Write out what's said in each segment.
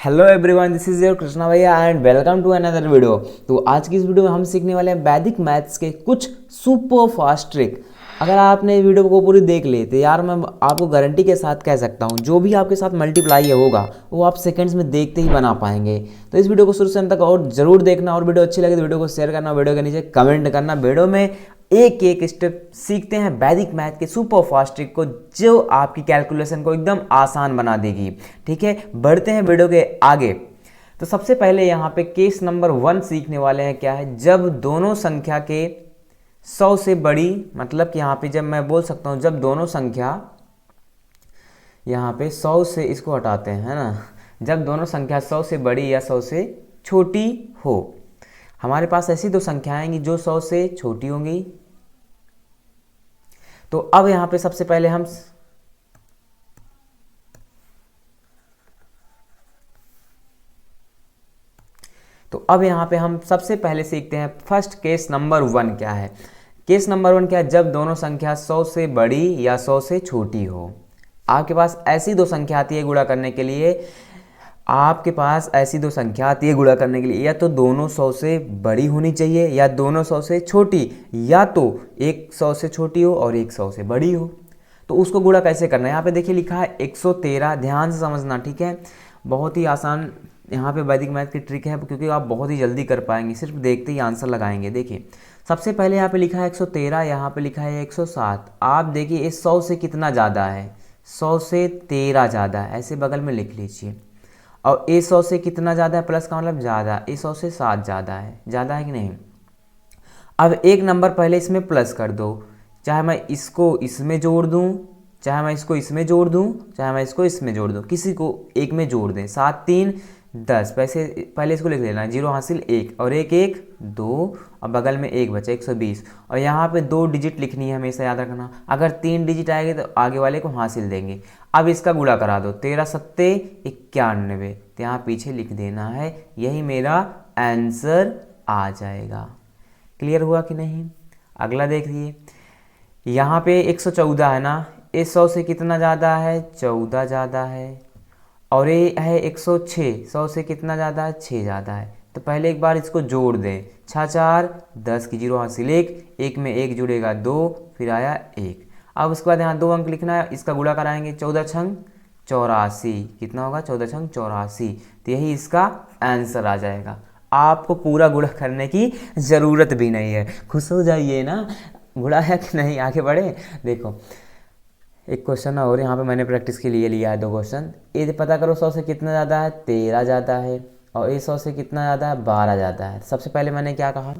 Hello everyone, this is your Krishna भैया and welcome to another video. तो आज की इस वीडियो में हम सीखने वाले हैं वैदिक मैथ्स के कुछ सुपर फास्ट ट्रिक। अगर आपने वीडियो को पूरी देख ली तो यार मैं आपको गारंटी के साथ कह सकता हूँ जो भी आपके साथ मल्टीप्लाई होगा वो आप सेकंड्स में देखते ही बना पाएंगे। तो इस वीडियो को शुरू से अंत तक और जरूर देखना, और वीडियो अच्छी लगे तो वीडियो को शेयर करना, वीडियो के नीचे कमेंट करना। वीडियो में एक एक स्टेप सीखते हैं वैदिक मैथ के सुपर फास्ट ट्रिक को जो आपकी कैलकुलेशन को एकदम आसान बना देगी। ठीक है, बढ़ते हैं वीडियो के आगे। तो सबसे पहले यहाँ पे केस नंबर 1 सीखने वाले हैं। क्या है? जब दोनों संख्या के 100 से बड़ी, मतलब कि यहाँ पे जब मैं बोल सकता हूँ जब दोनों संख्या यहाँ पे 100 से, इसको हटाते हैं है ना, जब दोनों संख्या 100 से बड़ी या 100 से छोटी हो। हमारे पास ऐसी दो संख्याएं आएंगी जो 100 से छोटी होंगी। तो अब यहां पे सबसे पहले हम सबसे पहले सीखते हैं फर्स्ट केस नंबर 1 क्या है। केस नंबर 1 क्या है? जब दोनों संख्या 100 से बड़ी या 100 से छोटी हो। आपके पास ऐसी दो संख्या आती है गुणा करने के लिए, या तो दोनों 100 से बड़ी होनी चाहिए या दोनों 100 से छोटी, या तो एक 100 से छोटी हो और एक 100 से बड़ी हो। तो उसको गुणा कैसे करना है? यहाँ पे देखिए लिखा है 113। ध्यान से समझना, ठीक है। बहुत ही आसान यहाँ पे वैदिक मैथ की ट्रिक है, क्योंकि आप बहुत ही जल्दी कर पाएंगे, सिर्फ देखते ही आंसर लगाएंगे। देखिए सबसे पहले यहाँ पे लिखा है 113, यहाँ पे लिखा है 107। आप देखिए इस 100 से कितना ज़्यादा है? 100 से 13 ज़्यादा है, ऐसे बगल में लिख लीजिए। और ए 100 से कितना ज़्यादा है? प्लस का मतलब ज़्यादा, ए 100 से 7 ज़्यादा है कि नहीं? अब एक नंबर पहले इसमें प्लस कर दो, चाहे मैं इसको इसमें जोड़ दूँ, चाहे मैं इसको इसमें जोड़ दूँ, चाहे मैं इसको इसमें जोड़ दूँ, किसी को एक में जोड़ दें। 7 3 10, पैसे पहले इसको लिख लेना, 0 हासिल 1 और 1 1 2, और बगल में 1 बचा 120। और यहाँ पे 2 डिजिट लिखनी है, हमेशा याद रखना। अगर 3 डिजिट आएगी तो आगे वाले को हासिल देंगे। अब इसका गुणा करा दो, 13 सत्ते 91, तो यहाँ पीछे लिख देना है, यही मेरा आंसर आ जाएगा। क्लियर हुआ कि नहीं? अगला देखिए, यहाँ पे 114 है ना, इस 100 से कितना ज़्यादा है? 14 ज़्यादा है। और ये है 106, 100 से कितना ज़्यादा है? 6 ज़्यादा है। तो पहले एक बार इसको जोड़ दें, 6 4 10 की 0 हासिल 1, 1 में 1 जुड़ेगा 2, फिर आया 1। अब उसके बाद यहाँ 2 अंक लिखना है, इसका गुणा कराएंगे, 14 छंग 84, कितना होगा? 14 छंग 84। तो यही इसका आंसर आ जाएगा। आपको पूरा गुणा करने की ज़रूरत भी नहीं है। खुश हो जाइए ना, गुणा है कि नहीं। आगे बढ़े, देखो एक क्वेश्चन और यहाँ पे मैंने प्रैक्टिस के लिए लिया है 2 क्वेश्चन। ये पता करो 100 से कितना ज़्यादा है? 13 ज़्यादा है। और ये 100 से कितना ज़्यादा है? 12 ज़्यादा है। सबसे पहले मैंने क्या कहा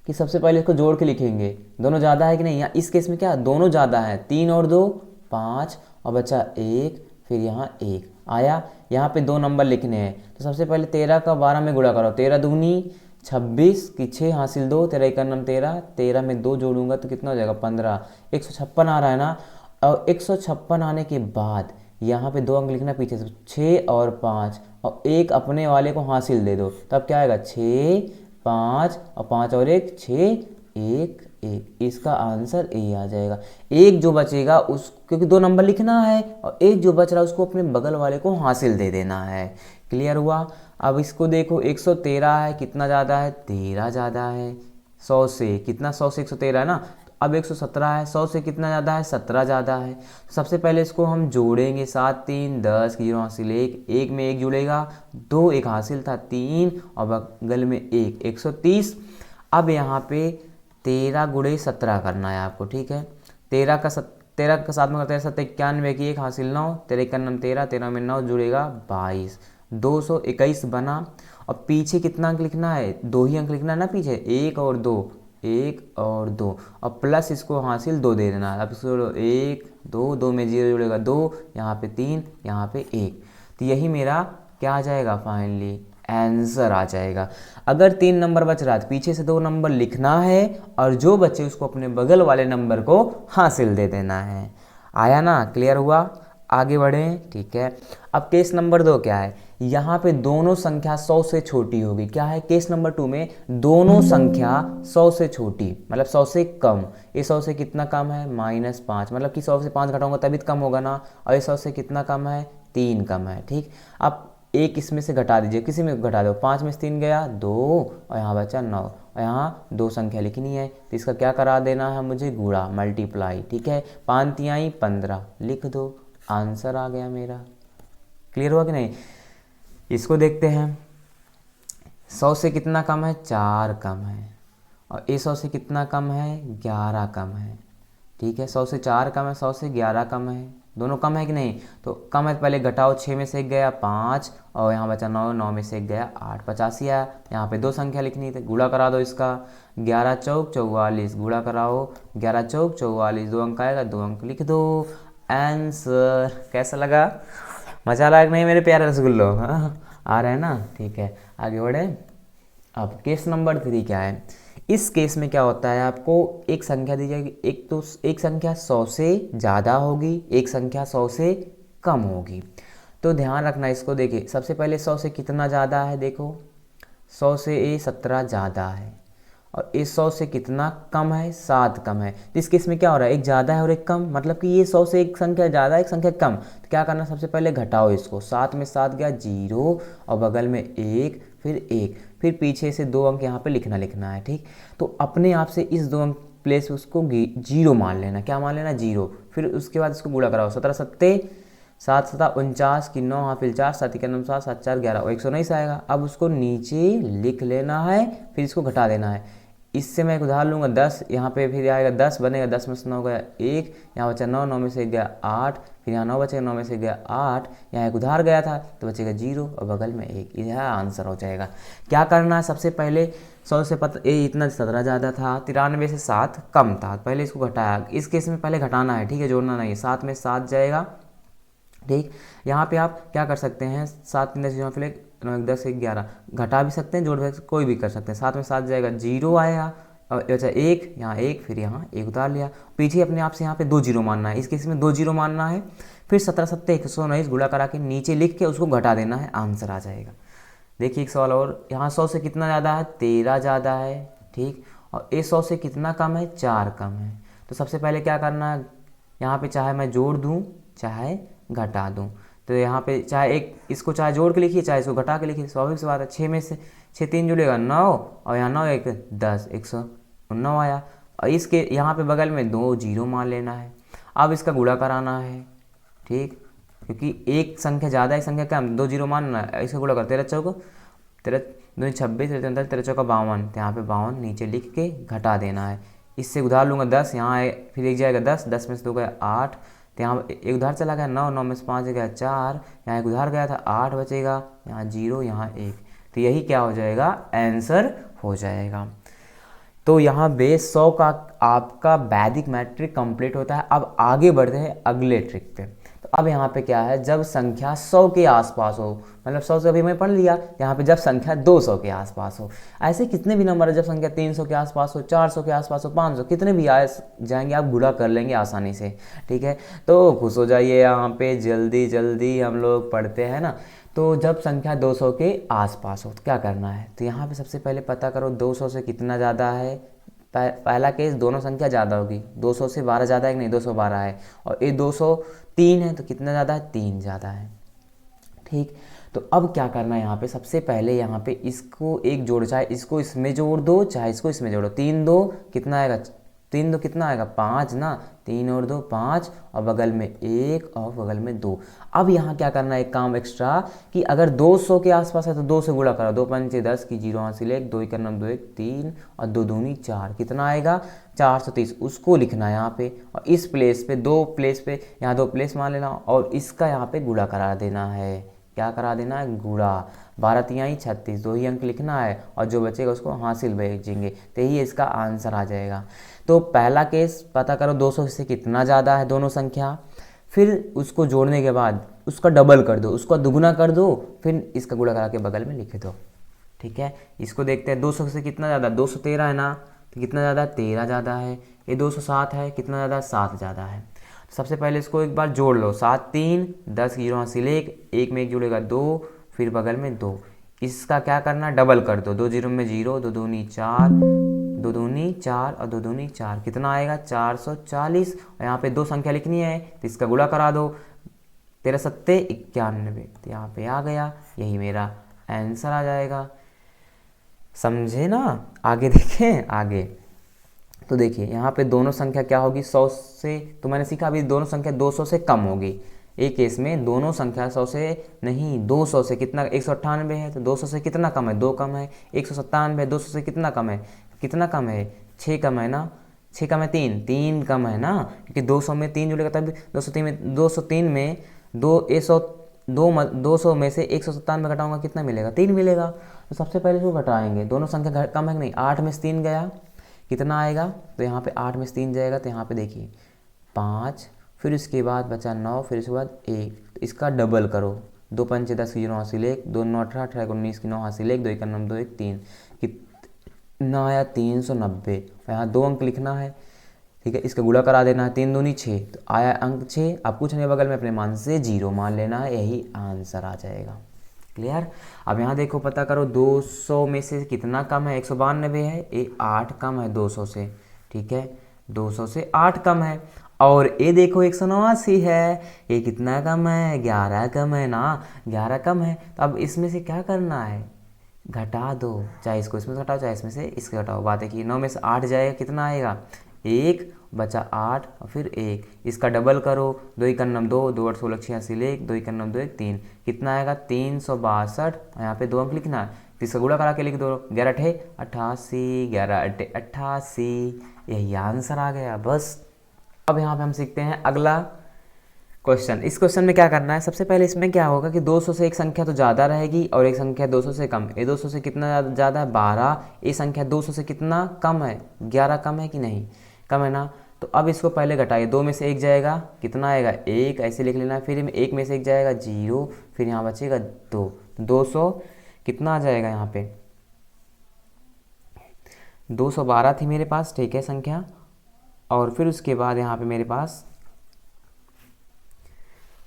कि सबसे पहले इसको जोड़ के लिखेंगे, दोनों ज़्यादा है कि नहीं। यहाँ इस केस में क्या दोनों ज़्यादा है, 3 और 2 5, और बचा 1, फिर यहाँ 1 आया। यहाँ पे 2 नंबर लिखने हैं, तो सबसे पहले 13 का 12 में गुणा करो, 13 दूनी 26 की 6 हासिल 2, 13 1 नम 13, 13 में 2 जोड़ूंगा तो कितना हो जाएगा? 15। 156 आ रहा है ना। और 156 आने के बाद यहाँ पे 2 अंक लिखना पीछे से, 6 और 5, और एक अपने वाले को हासिल दे दो, तब क्या आएगा? 6 5 और 5 और 1 6 1 1। इसका आंसर ए आ जाएगा। एक जो बचेगा उस, क्योंकि 2 नंबर लिखना है, और एक जो बच रहा है उसको अपने बगल वाले को हासिल दे देना है। क्लियर हुआ? अब इसको देखो, 113 है, कितना ज़्यादा है? 13 ज़्यादा है। 100 से कितना? 100 से 113 है ना। अब 117 है, 100 से कितना ज़्यादा है? 17 ज़्यादा है। सबसे पहले इसको हम जोड़ेंगे, 7 3 10 की 0 हासिल 1, 1 में 1 जुड़ेगा 2, 1 हासिल था 3, और बगल में 1 130। अब यहाँ पे 13 गुणे 17 करना है आपको, ठीक है। 13 का 7 में करते हैं 7 91 की 1 हासिल 9, 13 1 9 13, 13 में 9 जुड़ेगा 22, 221 बना। और पीछे कितना अंक लिखना है? 2 ही अंक लिखना है ना पीछे, 1 और 2, 1 और 2, और प्लस इसको हासिल 2 दे देना है। अब इसको 1 2 2 में 0 जुड़ेगा 2, यहाँ पे 3, यहाँ पे 1। तो यही मेरा क्या आ जाएगा? फाइनली आंसर आ जाएगा। अगर 3 नंबर बच रहा है तो पीछे से 2 नंबर लिखना है, और जो बचे उसको अपने बगल वाले नंबर को हासिल दे देना है। आया ना? क्लियर हुआ? आगे बढ़ें, ठीक है। अब केस नंबर 2 क्या है? यहाँ पे दोनों संख्या 100 से छोटी होगी। क्या है केस नंबर 2 में? दोनों संख्या 100 से छोटी, मतलब 100 से कम। ये 100 से कितना कम है? -5, मतलब कि 100 से 5 घटाऊंगा तभी तो कम होगा ना। और ये 100 से कितना कम है? 3 कम है, ठीक। अब एक इसमें से घटा दीजिए, किसी में घटा दो, 5 में से 3 गया 2 और यहाँ बचा 9 और यहाँ 2 संख्या लिखनी है तो इसका क्या करा देना है मुझे, गुणा, मल्टीप्लाई। ठीक है, 5 तिहाई 15 लिख दो, आंसर आ गया मेरा। क्लियर हुआ कि नहीं? इसको देखते हैं, 100 से कितना कम है, 4 कम है, और ये 100 से कितना कम है, 11 कम है। ठीक है, 100 से 4 कम है, 100 से 11 कम है, दोनों कम है कि नहीं? तो कम है तो पहले घटाओ, 6 में से 1 गया 5 और यहाँ बचा 9, 9 में से 1 गया 8, 85 आया। यहाँ पे 2 संख्या लिखनी थी, गुणा करा दो इसका, 11 चौक 44, गुणा कराओ, 11 चौक 44, 2 अंक आएगा, 2 अंक लिख दो, आंसर। कैसा लगा? मजा आ रहा है कि नहीं मेरे प्यारे रसगुल्लो? हाँ आ रहा है ना? ठीक है, आगे बढ़े। अब केस नंबर 3 क्या है? इस केस में क्या होता है, आपको एक संख्या दी जाएगी, एक संख्या 100 से ज़्यादा होगी, एक संख्या 100 से कम होगी। तो ध्यान रखना इसको। देखिए सबसे पहले 100 से कितना ज़्यादा है, देखो 100 से ये 17 ज़्यादा है, और ये 100 से कितना कम है, 7 कम है। तो इस केस में क्या हो रहा है, एक ज़्यादा है और एक कम, मतलब कि ये 100 से एक संख्या ज़्यादा एक संख्या कम। तो क्या करना, सबसे पहले घटाओ इसको, 7 में 7 गया 0 और बगल में 1 फिर 1, फिर पीछे से 2 अंक यहाँ पे लिखना है। ठीक, तो अपने आप से इस 2 अंक प्लेस उसको 0 मान लेना। क्या मान लेना, 0। फिर उसके बाद इसको गुणा कराओ, 17 सत्ते 7 सता 49 की 9, हाँ फिर 4 7 9 7 7 4 11 और 119 आएगा। अब उसको नीचे लिख लेना है, फिर इसको घटा देना है। इससे मैं एक उदाहरण लूँगा 10, यहाँ पे फिर आएगा 10 बनेगा, 10 में से 9 गया 1, यहाँ बचा 9, 9 में से गया 8, फिर यहाँ 9 बचेगा, 9 में से गया 8, यहाँ एक उधार गया था तो बचेगा 0 और बगल में 1, यह आंसर हो जाएगा। क्या करना है, सबसे पहले 100 से ये इतना 17 ज़्यादा था, 93 से 7 कम था, पहले इसको घटाया। इस केस में पहले घटाना है, ठीक है, जोड़ना नहीं है। 7 में 7 जाएगा। ठीक, यहाँ पे आप क्या कर सकते हैं, 7 3 10 फिर 9 1 10 1 11 घटा भी सकते हैं, जोड़ भी कोई भी कर सकते हैं। 7 में 7 जाएगा 0 आया और अच्छा 1, यहाँ 1 फिर यहाँ 1 उतार लिया, पीछे अपने आप से यहाँ पे 2 0 मानना है। इस केस में 2 0 मानना है, फिर 17 सत्ते 119 गुणा करा के नीचे लिख के उसको घटा देना है, आंसर आ जाएगा। देखिए एक सवाल और, यहाँ 100 से कितना ज़्यादा है, 13 ज़्यादा है। ठीक, और ये 100 से कितना कम है, 4 कम है। तो सबसे पहले क्या करना है, यहाँ पे चाहे मैं जोड़ दूँ चाहे घटा दूँ, तो यहाँ पे चाहे एक इसको चाहे जोड़ के लिखिए चाहे इसको घटा के लिखिए, स्वाभाविक सी बात है। 6 में से 6 3 जुड़ेगा 9 और यहाँ 9 1 10 109 आया, और इसके यहाँ पे बगल में 2 0 मान लेना है। अब इसका गुणा कराना है, ठीक, क्योंकि एक संख्या ज़्यादा एक संख्या कम, 2 0 मानना है। इसका गुणा कर 13 चौका 13 2 26 13 13 चौका 52, तो यहाँ पे 52 नीचे लिख के घटा देना है। इससे उधार लूँगा 10, यहाँ फिर एक जाएगा 10, 10 में से 2 गया 8, तो यहाँ एक उधार चला गया 9, 9 में से 5 गया 4, यहाँ एक उधार गया था 8 बचेगा, यहाँ 0 यहाँ 1, तो यही क्या हो जाएगा, आंसर हो जाएगा। तो यहाँ बेस 100 का आपका वैदिक मैट्रिक कंप्लीट होता है। अब आगे बढ़ते हैं अगले ट्रिक पे। तो अब यहाँ पे क्या है, जब संख्या 100 के आसपास हो, मतलब 100 से अभी मैं पढ़ लिया, यहाँ पे जब संख्या 200 के आसपास हो, ऐसे कितने भी नंबर है, जब संख्या 300 के आसपास हो, 400 के आसपास हो, 500 कितने भी आए जाएंगे, आप गुणा कर लेंगे आसानी से। ठीक है, तो खुश हो जाइए, यहाँ पे जल्दी जल्दी हम लोग पढ़ते हैं ना। तो जब संख्या 200 के आसपास हो तो क्या करना है, तो यहाँ पे सबसे पहले पता करो 200 से कितना ज़्यादा है। पहला केस, दोनों संख्या ज़्यादा होगी, 200 से 12 ज़्यादा है कि नहीं, 212 है, और ये 203 है, तो कितना ज़्यादा है, 3 ज़्यादा है। ठीक, तो अब क्या करना है, यहाँ पे सबसे पहले यहाँ पे इसको एक जोड़, चाहे इसको इसमें जोड़ दो चाहे इसको इसमें जोड़ो, 3 2 कितना आएगा, 3 2 कितना आएगा 5 ना, 3 और 2 5, और बगल में 1 और बगल में 2। अब यहाँ क्या करना है, एक काम एक्स्ट्रा, कि अगर 200 के आसपास है तो 2 से गुणा करो, 2 5 10 की 0 हासिल 1, 2 1 9 2 1 3 और 2 दूनी 4, कितना आएगा 430, उसको लिखना है यहाँ पे, और इस प्लेस पे 2 प्लेस पे यहाँ 2 प्लेस मान लेना, और इसका यहाँ पे गुणा करा देना है। क्या करा देना है, गुणा, 12 तिहाई 36, 2 ही अंक लिखना है, और जो बचेगा उसको हासिल भेजेंगे, तो यही इसका आंसर आ जाएगा। तो पहला केस पता करो 200 से कितना ज़्यादा है दोनों संख्या, फिर उसको जोड़ने के बाद उसका डबल कर दो, उसका दुगुना कर दो, फिर इसका गुणा करा के बगल में लिख दो। ठीक है, इसको देखते हैं 200 से कितना ज़्यादा, 213 है ना, तो कितना ज़्यादा, 13 ज़्यादा है। ये 207 है, कितना ज़्यादा, 7 ज़्यादा है। तो सबसे पहले इसको एक बार जोड़ लो, 7 3 10 की 0 हासिल 1, 1 में 1 जुड़ेगा 2, फिर बगल में 2, इसका क्या करना, डबल कर दो, 2 0 में 0, 2 दूनी 4, 2 दूनी 4 और 2 दूनी 4, कितना आएगा 440, और यहाँ पे 2 संख्या लिखनी है तो इसका गुणा करा दो, 13 सत्ते 91, तो यहाँ पे आ गया, यही मेरा आंसर आ जाएगा। समझे ना? आगे देखें आगे। तो देखिए यहाँ पे दोनों संख्या क्या होगी, 100 से, तो मैंने सीखा अभी दोनों संख्या 200 से कम होगी। एक केस में दोनों संख्या 100 से नहीं 200 से, कितना 198 है तो 200 से कितना कम है, 2 कम है। 197 है, 200 से कितना कम है, कितना कम है, 6 कम है ना, 6 कम है 3 कम है ना, क्योंकि 200 में 3 जुड़ेगा तब 203 में 200 में से 197 घटाऊंगा कितना मिलेगा, 3 मिलेगा। तो सबसे पहले इसको घटाएंगे, दोनों संख्या कम है कि नहीं, 8 में से 3 गया कितना आएगा, तो यहाँ पे 8 में से 3 जाएगा, तो यहाँ पे देखिए 5, फिर इसके बाद बचा 9, फिर इसके बाद 1, तो इसका डबल करो, 2 पंचे 10 की 0 हासिल 1, 2 9 18 18 19 की 9 हासिल 1, 2 1 9 2 1 3, कितना आया 390। यहाँ 2 अंक लिखना है, ठीक है, इसका गुणा करा देना है, 3 दूनी 6, तो आया अंक 6। अब कुछ नहीं, बगल में अपने मान से 0 मान लेना है, यही आंसर आ जाएगा। क्लियर? अब यहाँ देखो पता करो 200 में से कितना कम है, 192 है, ये 8 कम है 200 से, ठीक है, 200 से 8 कम है। और ये देखो 189 है, ये कितना कम है, 11 कम है ना, 11 कम है। तो अब इसमें से क्या करना है, घटा दो, चाहे इसको इसमें से घटाओ चाहे इसमें से इसके घटाओ। बात है कि 9 में से 8 जाएगा कितना आएगा, 1 बचा 8 और फिर 1, इसका डबल करो, 2 1 2, 2 8 16 86 1, 2 1 2 1 3, कितना आएगा 362। यहाँ पे 2 अंक लिखना है, तो इसका गुणा करा के लिख दो, 11 8 88, 11 8 88, यही आंसर आ गया बस। अब यहाँ पे हम सीखते हैं अगला क्वेश्चन। इस क्वेश्चन में क्या करना है, सबसे पहले इसमें क्या होगा कि 200 से एक संख्या तो ज़्यादा रहेगी और एक संख्या 200 से कम। ये 200 से कितना ज़्यादा है, 12, ये संख्या 200 से कितना कम है, 11 कम है कि नहीं, कम है ना। तो अब इसको पहले घटाइए, 2 में से 1 जाएगा कितना आएगा 1, ऐसे लिख लेना है, फिर 1 में से 1 जाएगा 0, फिर यहाँ बचेगा 2, 200 कितना आ जाएगा यहाँ पे 212 थी मेरे पास, ठीक है संख्या, और फिर उसके बाद यहाँ पे मेरे पास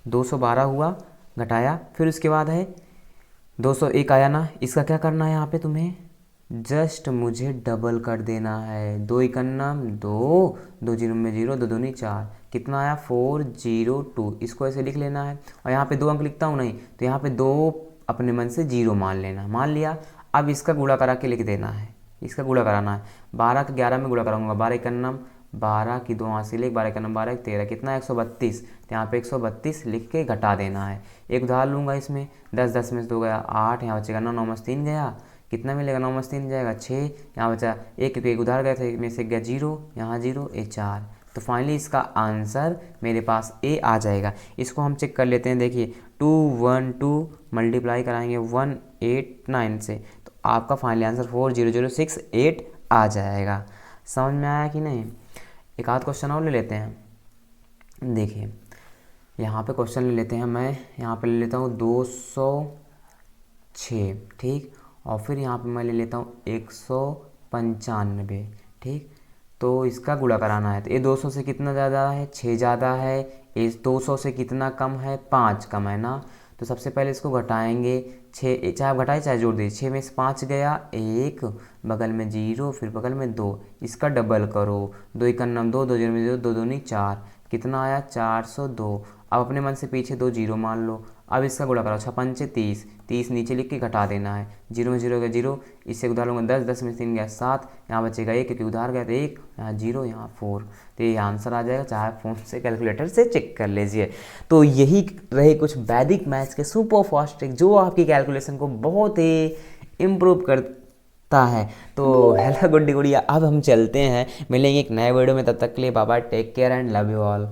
212 हुआ, घटाया, फिर उसके बाद है 201 आया ना। इसका क्या करना है, यहाँ पे तुम्हें जस्ट मुझे डबल कर देना है, 2 इकन्नम 2, 2 जीरो में 0, 2 दूनी 4, कितना आया 402, इसको ऐसे लिख लेना है। और यहाँ पे 2 अंक लिखता हूँ नहीं, तो यहाँ पे 2 अपने मन से 0 मान लेना, मान लिया। अब इसका गुणा करा के लिख देना है, इसका गुणा कराना है, 12 का 11 में गुणा कराऊंगा, 12 इकन्नम 12 की 2 हासिल 1, 12 इकन्नम 12 13, कितना 132, तो यहाँ पे 132 लिख के घटा देना है। एक उदाहरण लूँगा इसमें, 10 10 में से 2 गया 8, यहाँ बचेगा 9, 9 में से 3 गया, कितना मिलेगा 9 में से 3 जाएगा 6, यहाँ बचा 1 क्योंकि एक उधार गया था, एक में से गया 0, यहाँ 0 1 4, तो फाइनली इसका आंसर मेरे पास ए आ जाएगा। इसको हम चेक कर लेते हैं, देखिए 212 मल्टीप्लाई कराएंगे 189 से, तो आपका फाइनली आंसर 40068 आ जाएगा। समझ में आया कि नहीं? एक आध क्वेश्चन और ले लेते हैं। देखिए यहाँ पे क्वेश्चन ले लेते हैं, मैं यहाँ पे ले लेता हूँ 206, ठीक, और फिर यहाँ पे मैं ले लेता हूँ 195, ठीक। तो इसका गुणा कराना है, तो ये 200 से कितना ज़्यादा है, 6 ज़्यादा है, ये 200 से कितना कम है, 5 कम है ना। तो सबसे पहले इसको घटाएंगे, 6 चाहे आप घटाए चाहे जोड़ दीजिए, 6 में से 5 गया 1, बगल में 0, फिर बगल में 2, इसका डबल करो, 2 इकन्नम 2, 2 जीरो में 0, 2 दूनी 4, कितना आया 402। अब अपने मन से पीछे 2 0 मान लो। अब इसका गुणा करो, 6 पंचे 30, 30 नीचे लिख के घटा देना है, 0 में 0 गया 0, इससे उधार लूँगा 10, 10 में 3 गया 7, यहाँ बचेगा 1 क्योंकि उधार गया था 1, यहाँ 0, यहाँ 4, तो ये आंसर आ जाएगा, चाहे फ़ोन से कैलकुलेटर से चेक कर लीजिए। तो यही रहे कुछ वैदिक मैथ्स के सुपर फास्ट ट्रिक जो आपकी कैलकुलेशन को बहुत ही इम्प्रूव करता है। तो हेलो गुड्डी गुड़िया, अब हम चलते हैं, मिलेंगे एक नए वीडियो में, तब तक के लिए bye bye, take care and love you all.